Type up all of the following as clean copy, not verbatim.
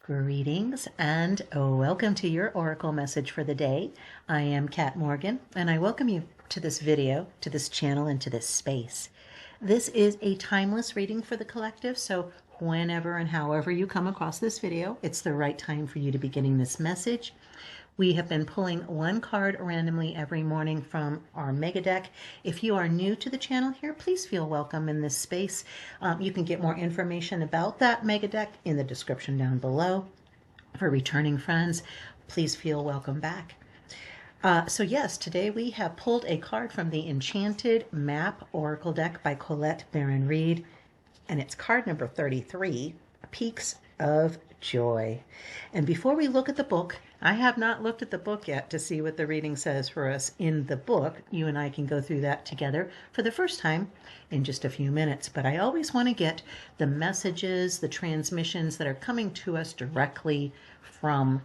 Greetings and welcome to your Oracle message for the day. I am Kat Morgan and I welcome you to this video, to this channel, and to this space. This is a timeless reading for the collective, so whenever and however you come across this video, it's the right time for you to be getting this message. We have been pulling one card randomly every morning from our mega deck. If you are new to the channel here, please feel welcome in this space. You can get more information about that mega deck in the description down below. For returning friends, please feel welcome back. So yes, today we have pulled a card from the Enchanted Map Oracle deck by Colette Baron-Reid, and it's card number 33, Peaks of Joy. And before we look at the book, I have not looked at the book yet to see what the reading says for us in the book. You and I can go through that together for the first time in just a few minutes. But I always want to get the messages, the transmissions that are coming to us directly from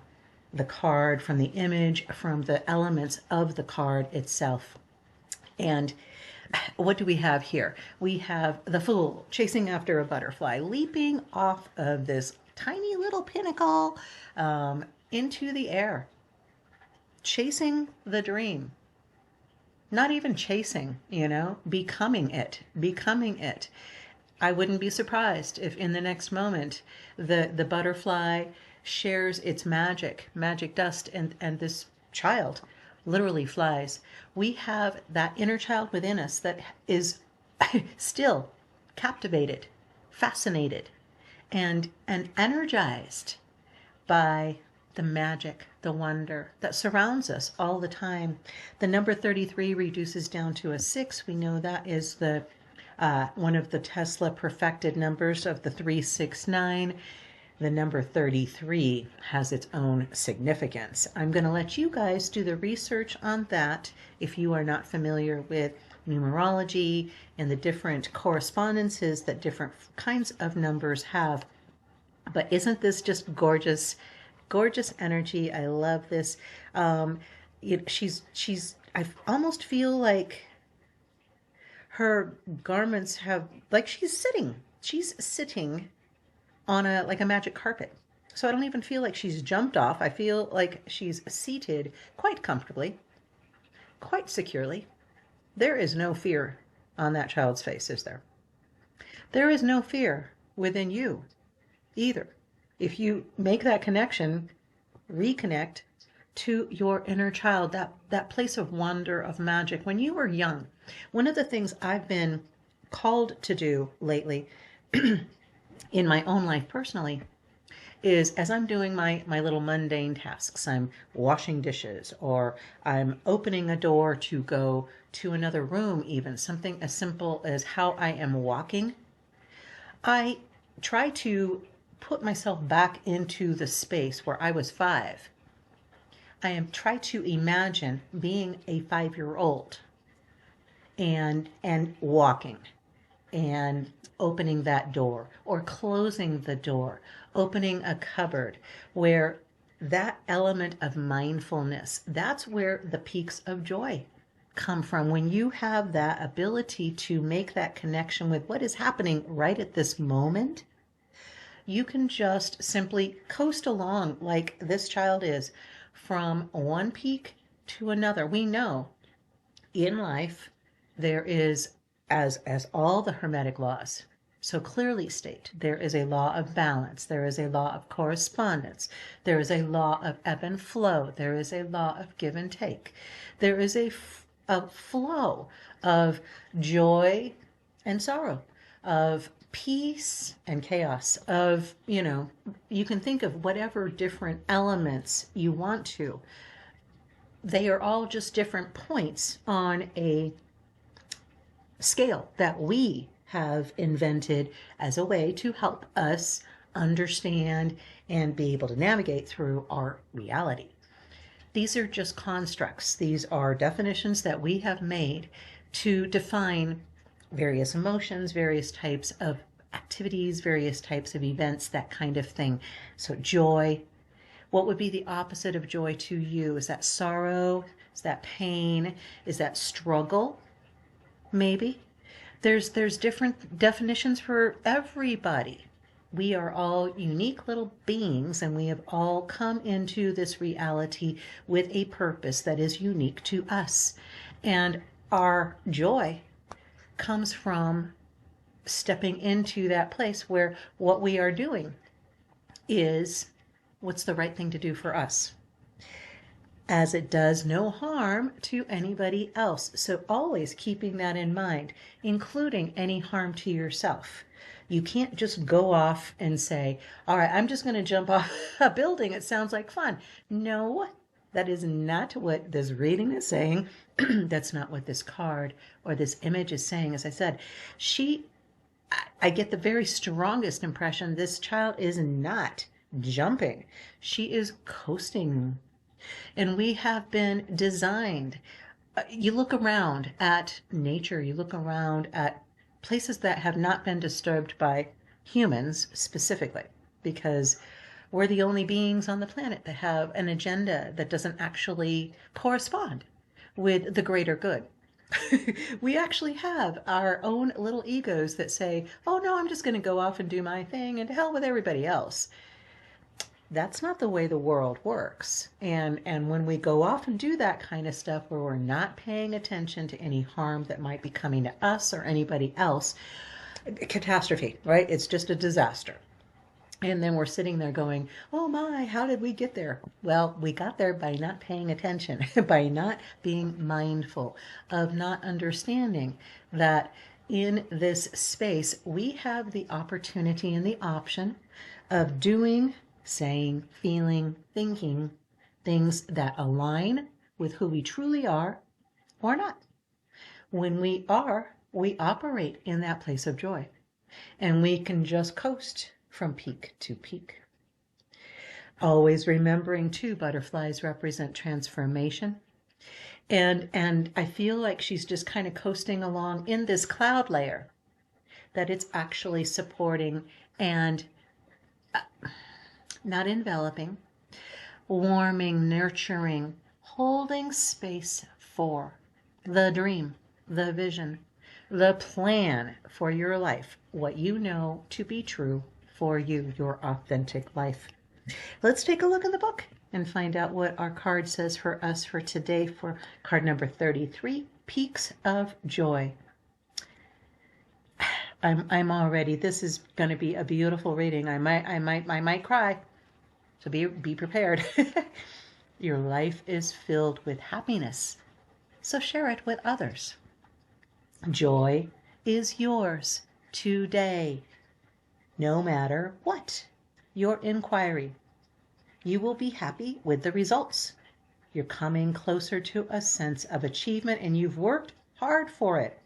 the card, from the image, from the elements of the card itself. And what do we have here? We have the Fool chasing after a butterfly, leaping off of this tiny little pinnacle into the air, chasing the dream. Not even chasing, becoming it. I wouldn't be surprised if in the next moment the butterfly shares its magic dust, and this child literally flies. We have that inner child within us that is still captivated, fascinated, and energized by the magic, the wonder that surrounds us all the time. The number 33 reduces down to a 6. We know that is the one of the Tesla perfected numbers of the 369. The number 33 has its own significance. I'm going to let you guys do the research on that if you are not familiar with numerology and the different correspondences that different kinds of numbers have. But isn't this just gorgeous? Gorgeous energy. I love this. I almost feel like her garments have, like she's sitting on like a magic carpet. So I don't even feel like she's jumped off. I feel like she's seated quite comfortably, quite securely. There is no fear on that child's face, is there? There is no fear within you either. If you make that connection, reconnect to your inner child, that place of wonder, of magic. When you were young, one of the things I've been called to do lately in my own life personally is, as I'm doing my little mundane tasks, I'm washing dishes, or I'm opening a door to go to another room, even something as simple as how I am walking, I try to put myself back into the space where I was 5. I am try to imagine being a 5-year-old and walking and opening that door, or closing the door, opening a cupboard, where that element of mindfulness, that's where the peaks of joy come from. When you have that ability to make that connection with what is happening right at this moment, you can just simply coast along like this child is, from one peak to another. We know in life there is, as all the Hermetic laws so clearly state, there is a law of balance, there is a law of correspondence, there is a law of ebb and flow, there is a law of give and take, there is a flow of joy and sorrow, of peace and chaos, of, you can think of whatever different elements you want to. They are all just different points on a scale that we have invented as a way to help us understand and be able to navigate through our reality. These are just constructs. These are definitions that we have made to define various emotions, various types of activities, various types of events, that kind of thing. So joy, what would be the opposite of joy to you? Is that sorrow? Is that pain? Is that struggle? Maybe. There's different definitions for everybody. We are all unique little beings, and we have all come into this reality with a purpose that is unique to us. And our joy comes from stepping into that place where what we are doing is what's the right thing to do for us, as it does no harm to anybody else. So always keeping that in mind, including any harm to yourself. You can't just go off and say, all right, I'm just going to jump off a building. It sounds like fun. No, that is not what this reading is saying. That's not what this card or this image is saying. As I said, I get the very strongest impression this child is not jumping. She is coasting. And we have been designed. You look around at nature, you look around at places that have not been disturbed by humans specifically, because we're the only beings on the planet that have an agenda that doesn't actually correspond with the greater good. We actually have our own little egos that say, oh no, I'm just going to go off and do my thing and to hell with everybody else. That's not the way the world works. And when we go off and do that kind of stuff where we're not paying attention to any harm that might be coming to us or anybody else, catastrophe, right? It's just a disaster. And then we're sitting there going, oh my, how did we get there? Well, we got there by not paying attention, by not being mindful, of not understanding that in this space, we have the opportunity and the option of doing, saying, feeling, thinking things that align with who we truly are or not. When we are, we operate in that place of joy, and we can just coast from peak to peak. Always remembering too, butterflies represent transformation. And I feel like she's just kind of coasting along in this cloud layer that it's actually supporting and not enveloping, warming, nurturing, holding space for the dream, the vision, the plan for your life, what you know to be true for you, your authentic life. Let's take a look in the book and find out what our card says for us for today for card number 33, Peaks of Joy. I'm already, this is going to be a beautiful reading. I might cry. So be prepared. Your life is filled with happiness, so share it with others. Joy is yours today, no matter what your inquiry. You will be happy with the results. You're coming closer to a sense of achievement, and you've worked hard for it.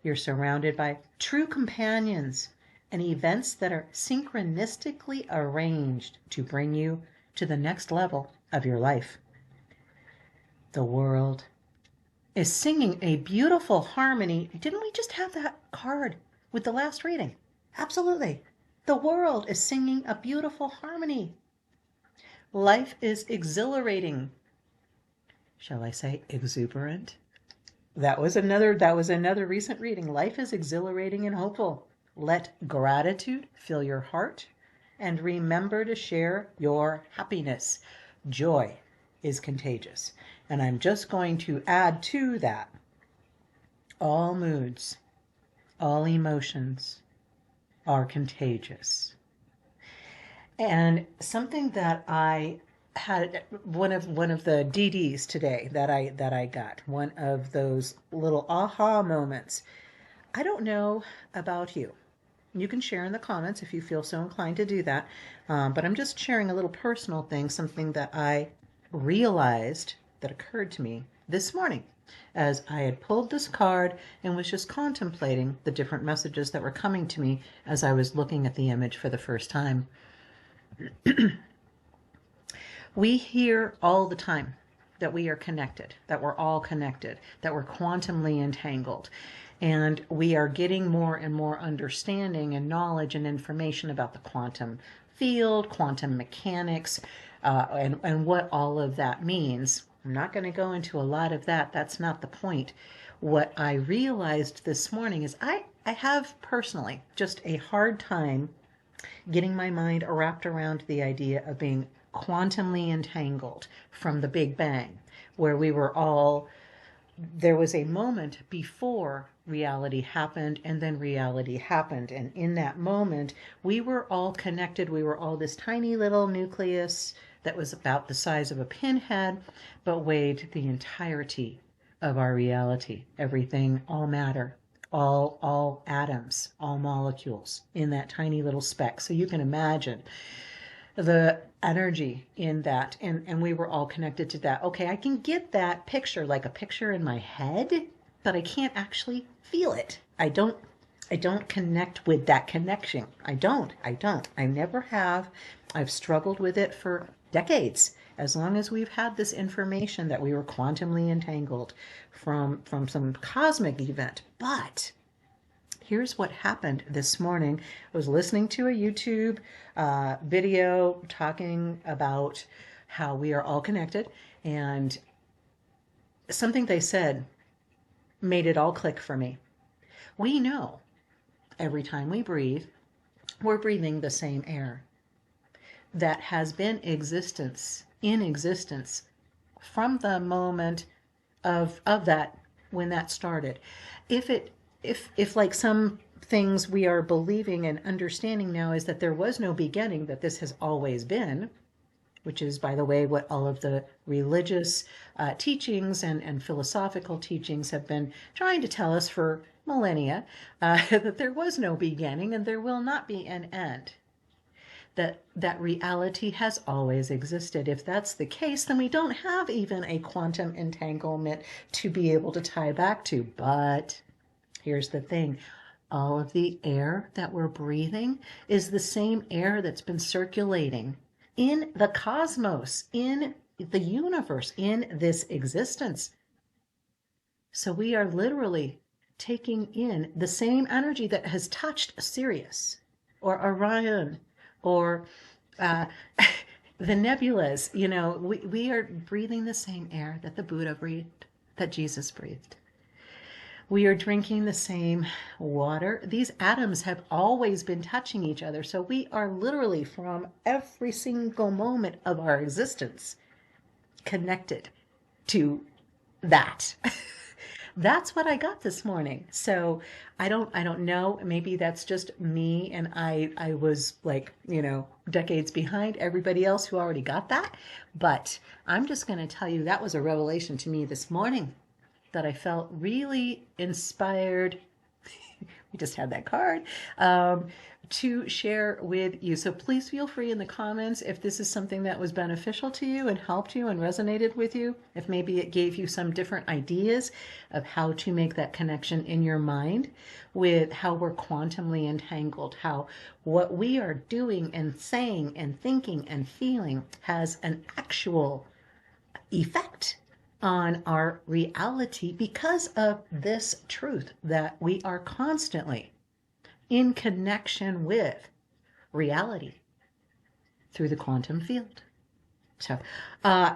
You're surrounded by true companions and events that are synchronistically arranged to bring you to the next level of your life. The world is singing a beautiful harmony. Didn't we just have that card with the last reading? Absolutely. The world is singing a beautiful harmony. Life is exhilarating. Shall I say exuberant? That was another recent reading. Life is exhilarating and hopeful. Let gratitude fill your heart and remember to share your happiness. Joy is contagious. And I'm just going to add to that, all moods, all emotions are contagious. And something that I had, one of the DDs today that I got, one of those little aha moments. I don't know about you. You can share in the comments if you feel so inclined to do that. But I'm just sharing a little personal thing, something that I realized that occurred to me this morning as I had pulled this card and was just contemplating the different messages that were coming to me as I was looking at the image for the first time. We hear all the time that we are connected, that we're all connected, that we're quantumly entangled. And we are getting more and more understanding and knowledge and information about the quantum field, quantum mechanics, and what all of that means. I'm not going to go into a lot of that. That's not the point. What I realized this morning is I have personally just a hard time getting my mind wrapped around the idea of being quantumly entangled from the Big Bang, where we were all, there was a moment before reality happened, and then reality happened. And in that moment, we were all connected. We were all this tiny little nucleus that was about the size of a pinhead, but weighed the entirety of our reality. Everything, all matter, all atoms, all molecules in that tiny little speck. So you can imagine the energy in that, and we were all connected to that. Okay, I can get that picture, like a picture in my head, but I can't actually feel it. I don't connect with that connection. I never have. I've struggled with it for decades, as long as we've had this information that we were quantumly entangled from some cosmic event. But here's what happened this morning. I was listening to a YouTube video talking about how we are all connected, and something they said made it all click for me. We know every time we breathe, we're breathing the same air that has been in existence from the moment of that, when that started. If like some things we are believing and understanding now is that there was no beginning, that this has always been, which is, by the way, what all of the religious teachings and philosophical teachings have been trying to tell us for millennia, that there was no beginning and there will not be an end. That reality has always existed. If that's the case, then we don't have even a quantum entanglement to be able to tie back to. But here's the thing. All of the air that we're breathing is the same air that's been circulating in the cosmos, in the universe, in this existence. So we are literally taking in the same energy that has touched Sirius or Orion or the nebulas. You know, we are breathing the same air that the Buddha breathed, that Jesus breathed. We are drinking the same water. These atoms have always been touching each other. So we are literally, from every single moment of our existence, connected to that. That's what I got this morning. So I don't know. Maybe that's just me, and I was like, decades behind everybody else who already got that. But I'm just going to tell you, that was a revelation to me this morning, that I felt really inspired. We just had that card, to share with you. So please feel free in the comments if this is something that was beneficial to you and helped you and resonated with you. If maybe it gave you some different ideas of how to make that connection in your mind with how we're quantumly entangled, how what we are doing and saying and thinking and feeling has an actual effect on our reality because of this truth that we are constantly in connection with reality through the quantum field. So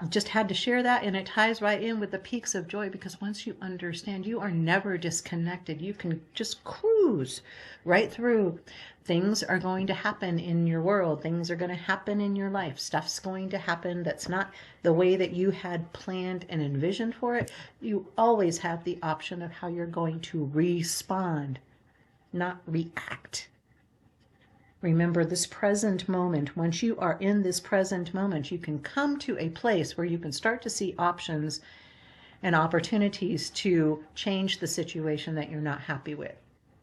just had to share that, and it ties right in with the peaks of joy, because once you understand, you are never disconnected. You can just cruise right through. Things are going to happen in your world. Things are going to happen in your life. Stuff's going to happen that's not the way that you had planned and envisioned for it. You always have the option of how you're going to respond, not react. Remember this present moment. Once you are in this present moment, you can come to a place where you can start to see options and opportunities to change the situation that you're not happy with,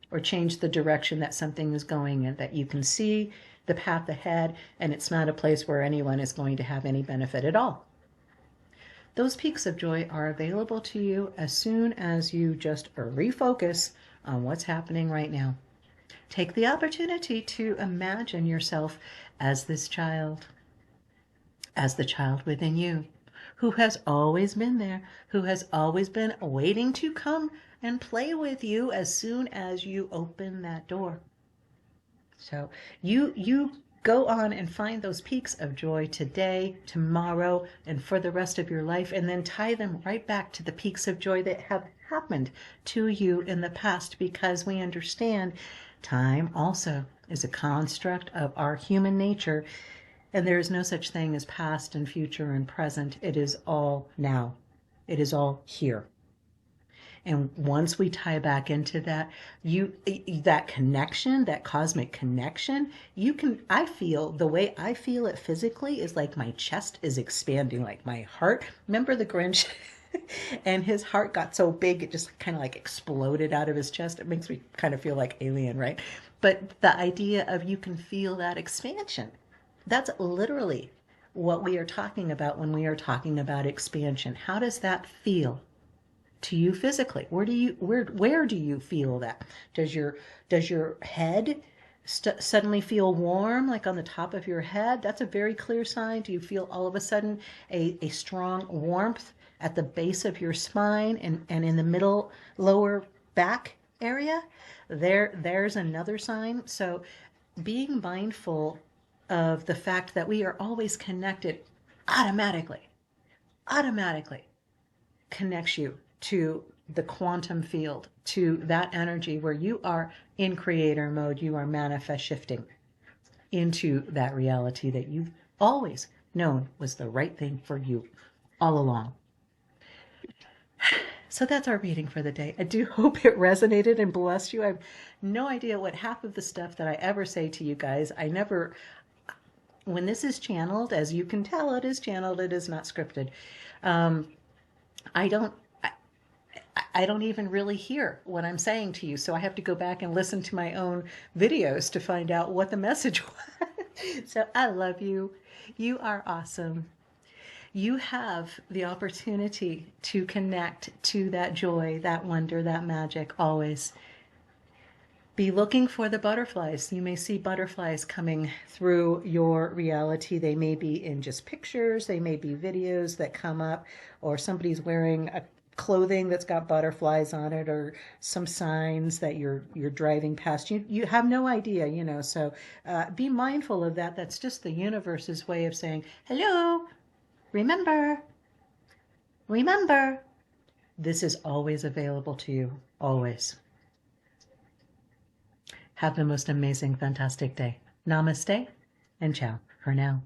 or change the direction that something is going in, that you can see the path ahead, and it's not a place where anyone is going to have any benefit at all. Those peaks of joy are available to you as soon as you just refocus on what's happening right now. Take the opportunity to imagine yourself as this child, as the child within you, who has always been there, who has always been waiting to come and play with you as soon as you open that door. So you go on and find those peaks of joy today, tomorrow, and for the rest of your life, and then tie them right back to the peaks of joy that have happened to you in the past, because we understand time also is a construct of our human nature, and there is no such thing as past and future and present. It is all now. It is all here. And once we tie back into that, that connection, that cosmic connection, I feel, the way I feel it physically is like my chest is expanding, like my heart. Remember the Grinch? And his heart got so big, it just kind of like exploded out of his chest. It makes me kind of feel like alien, right? But the idea of you can feel that expansion, that's literally what we are talking about when we are talking about expansion. How does that feel to you physically? Where do you feel that? Does your head suddenly feel warm, like on the top of your head? That's a very clear sign. Do you feel all of a sudden a strong warmth at the base of your spine and in the middle lower back area? There's another sign. So being mindful of the fact that we are always connected automatically connects you to the quantum field, to that energy where you are in creator mode. You are manifest shifting into that reality that you've always known was the right thing for you all along. So that's our reading for the day. I do hope it resonated and blessed you. I have no idea what half of the stuff that I ever say to you guys, when this is channeled, as you can tell, it is channeled, it is not scripted. I don't even really hear what I'm saying to you, so I have to go back and listen to my own videos to find out what the message was. So I love you. You are awesome. You have the opportunity to connect to that joy, that wonder, that magic always. Be looking for the butterflies. You may see butterflies coming through your reality. They may be in just pictures. They may be videos that come up, or somebody's wearing a clothing that's got butterflies on it, or some signs that you're driving past. You have no idea, so be mindful of that. That's just the universe's way of saying, hello, remember, this is always available to you, always. Have the most amazing, fantastic day. Namaste and ciao for now.